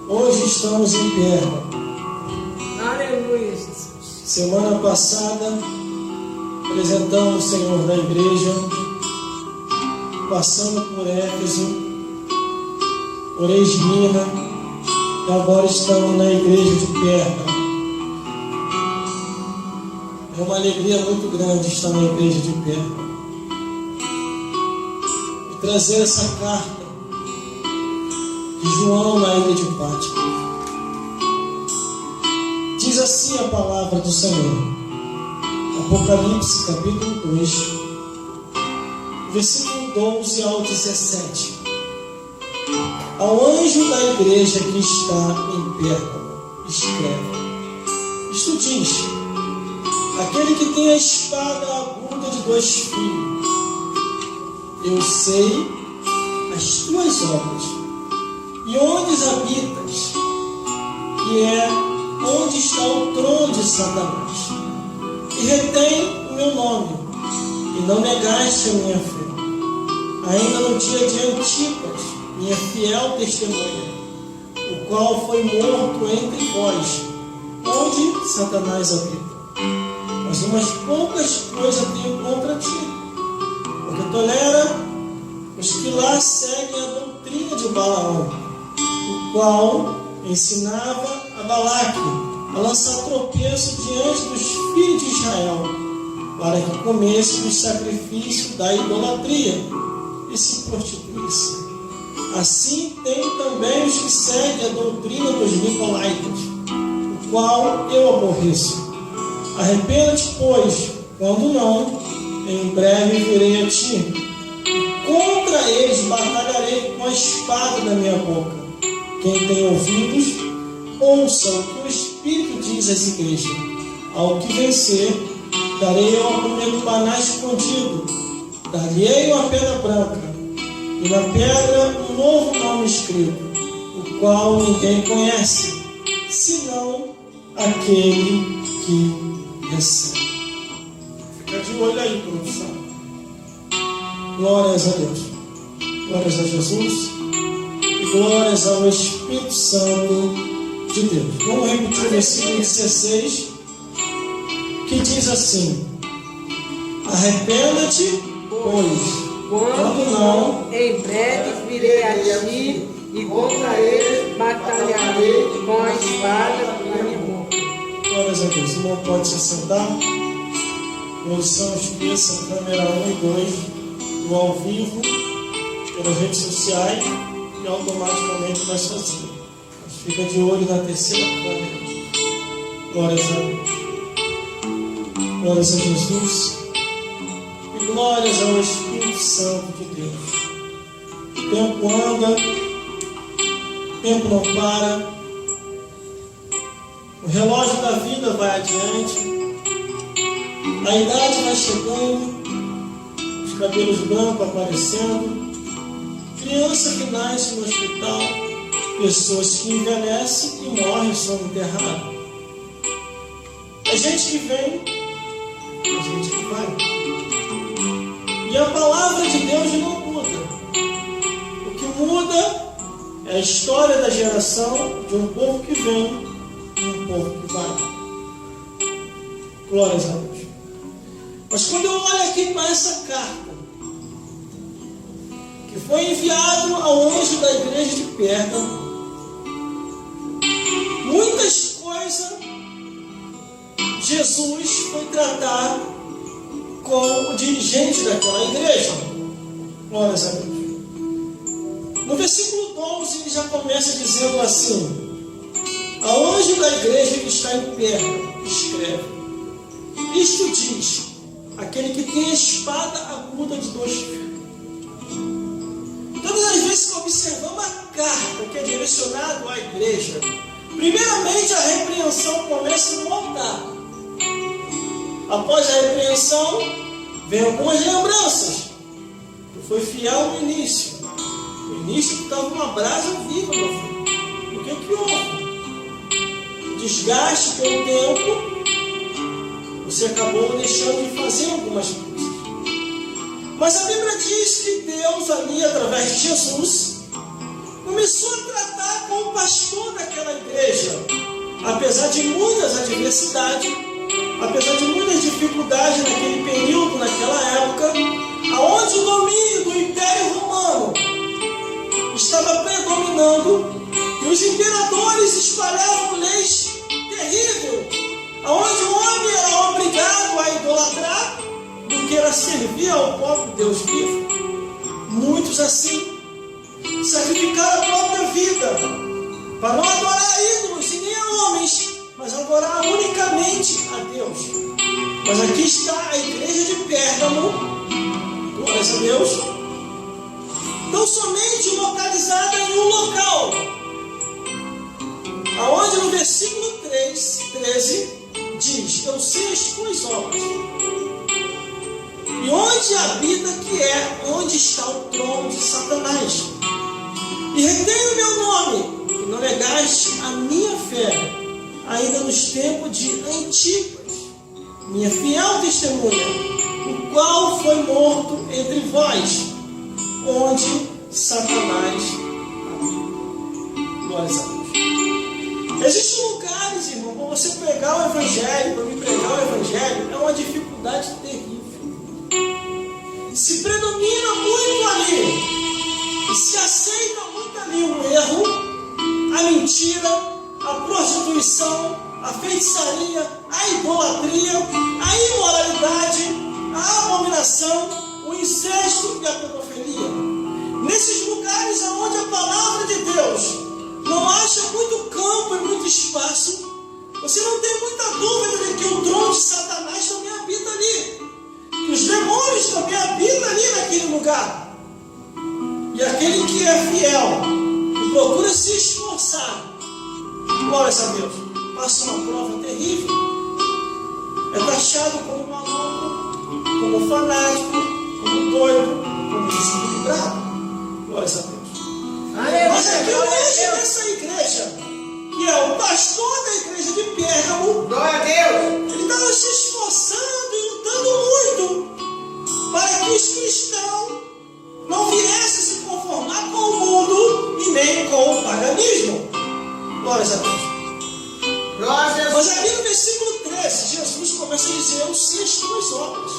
Hoje estamos em pé. Aleluia, Jesus. Semana passada apresentamos o Senhor da igreja, passando por Éfeso, por Esmina, e agora estamos na igreja de Perga. É uma alegria muito grande estar na igreja de Perga e trazer essa carta de João na ilha de Patmos. Diz assim a palavra do Senhor, Apocalipse capítulo 2, versículo 12 ao 17. Ao anjo da igreja que está em Pérgamo, escreve: Isto diz: aquele que tem a espada aguda de 2 fios. Eu sei as tuas obras, e onde habitas, que é onde está o trono de Satanás, e retém o meu nome, e não negaste a minha fé, ainda no dia de Antipas, minha fiel testemunha, o qual foi morto entre vós, onde Satanás habita. Mas umas poucas coisas tenho contra ti, porque tolera os que lá seguem a doutrina de Balaão, o qual ensinava a Balaque a lançar tropeço diante dos filhos de Israel, para que comesse dos sacrifícios da idolatria e se prostituísse. Assim tem também os que seguem a doutrina dos nicolaítas, o qual eu aborreço. Arrependa-te, pois, quando não, em breve virei a ti, e contra eles batalharei com a espada da minha boca. Quem tem ouvidos, ouça o que o Espírito diz às igrejas. Ao que vencer, darei ao primeiro maná escondido, dar-lhe uma pedra branca, e na pedra um novo nome escrito, o qual ninguém conhece, senão aquele que recebe. Fica de olho aí, produção. Glórias a Deus. Glórias a Jesus. E glórias ao Espírito Santo de Deus. Vamos repetir o versículo 16, que diz assim: arrependa-te, pois, quando não, em breve virei a ti, e contra eles batalharei com a espada da minha boca. Glórias a Deus. O irmão pode se sentar. Produção, esqueça câmera 1 e 2 no ao vivo, pelas redes sociais, e automaticamente vai sozinho. Mas fica de olho na terceira câmera. Glórias a Deus. Glórias a Jesus. E glórias ao Espírito Santo de Deus. O tempo anda, o tempo não para, o relógio da vida vai adiante, a idade vai chegando, os cabelos brancos aparecendo, criança que nasce no hospital, pessoas que envelhecem e morrem e são enterradas. É gente que vem, é gente que vai. E a palavra de Deus não muda. O que muda é a história da geração de um povo que vem e um povo que vai. Glórias a Deus. Mas quando eu olho aqui para essa carta, que foi enviado ao anjo da igreja de Pérgamo, muitas coisas Jesus foi tratar com o dirigente daquela igreja. Glórias a Deus. No versículo 12 ele já começa dizendo assim: ao anjo da igreja que está em Pérgamo, escreve: isto diz aquele que tem a espada aguda de 2 fios. Todas as vezes que observamos a carta que é direcionada à igreja, primeiramente a repreensão começa no altar. Após a repreensão, vem algumas lembranças. Tu foi fiel no início. No início tu estava uma brasa viva, meu filho. O que houve? Desgaste pelo tempo, você acabou deixando de fazer algumas coisas. Mas a Bíblia diz que Deus ali, através de Jesus, começou a tratar com o pastor necessidade, apesar de muitas dificuldades naquele período, naquela época, aonde o domínio do Império Romano estava predominando e os imperadores espalhavam leis terríveis, aonde o homem era obrigado a idolatrar do que era servir ao próprio Deus vivo. Muitos assim sacrificaram a própria vida para não adorar ídolos e nem a homens, mas adorar unicamente a Deus. Mas aqui está a igreja de Pérgamo, glórias a Deus, tão somente localizada em um local, aonde no versículo 13 diz: eu sei as tuas obras, e onde habita, que é onde está o trono de Satanás, e retém o meu nome, e não negaste a minha fé, ainda nos tempos de Antipas, minha fiel testemunha, o qual foi morto entre vós, onde Satanás habita. Glórias a Deus. Existem lugares, irmão, para você pregar o Evangelho, para me pregar o Evangelho, é uma dificuldade terrível. Se predomina muito ali, e se aceita muito ali o erro, a mentira, a prostituição, a feitiçaria, a idolatria, a imoralidade, a abominação, o incesto e a pedofilia. Nesses lugares onde a palavra de Deus não acha muito campo e muito espaço, você não tem muita dúvida de que o trono de Satanás também habita ali, que os demônios também habitam ali naquele lugar. E aquele que é fiel e procura se esforçar, glórias a Deus, passa uma prova terrível, é taxado como maluco, como fanático, como doido, como desequilibrado. Glórias a Deus. Mas aqui hoje nessa igreja, que é o pastor da igreja de Pérgamo, glória a Deus, ele estava se esforçando e lutando muito para que os cristãos não viessem se conformar com o mundo e nem com o paganismo. Glórias a Deus. Mas aqui no versículo 13, Jesus começa a dizer: eu sei as tuas obras.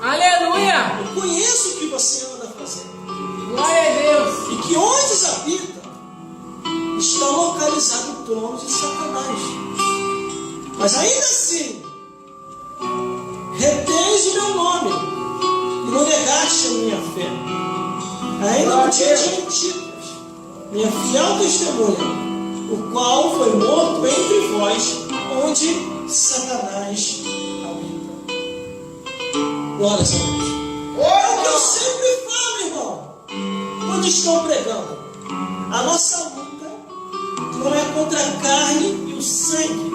aleluia, Eu conheço o que você anda fazendo. glória a Deus, E que onde habita está localizado o trono de Satanás. Mas ainda assim, retens o meu nome e não negaste a minha fé. Ainda no dia de Antipas, minha fiel testemunha, o qual foi morto entre vós, onde Satanás habita. Glórias a Deus. É o que eu sempre falo, irmão, quando estou pregando. A nossa luta não é contra a carne e o sangue,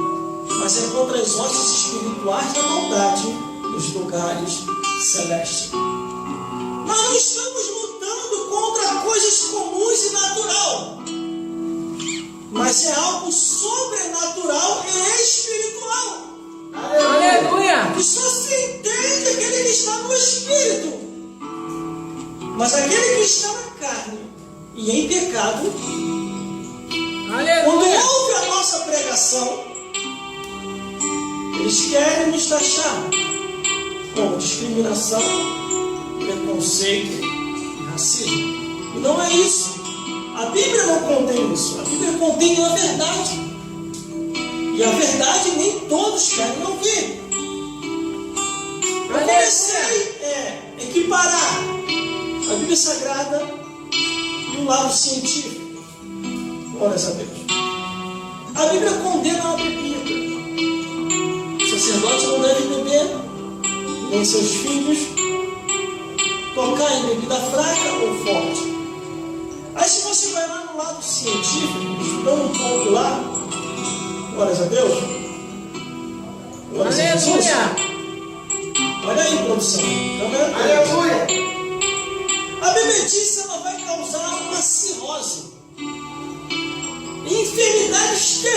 mas é contra as hostes espirituais da maldade nos lugares celestes. Nós não estamos lutando contra coisas comuns e natural, mas é algo sobrenatural e espiritual. aleluia, Que só se entende aquele que está no espírito. Mas aquele que está na carne e em pecado, quando aleluia, ouve a nossa pregação, eles querem nos taxar como discriminação, preconceito e racismo. E não é isso. A Bíblia não contém isso. A Bíblia contém a verdade. E a verdade nem todos querem ouvir. Eu comecei a equiparar a Bíblia Sagrada e o lado científico. Glórias a Deus. A Bíblia condena a bebida. O sacerdote não deve beber, nem seus filhos tocar em bebida fraca ou forte. Aí se você vai lá no lado científico, estudando um pouco lá, glórias a Deus. Glórias a Jesus. Olha aí, produção. Tá vendo? aleluia, A bebedice ela vai causar uma cirrose, enfermidades terríveis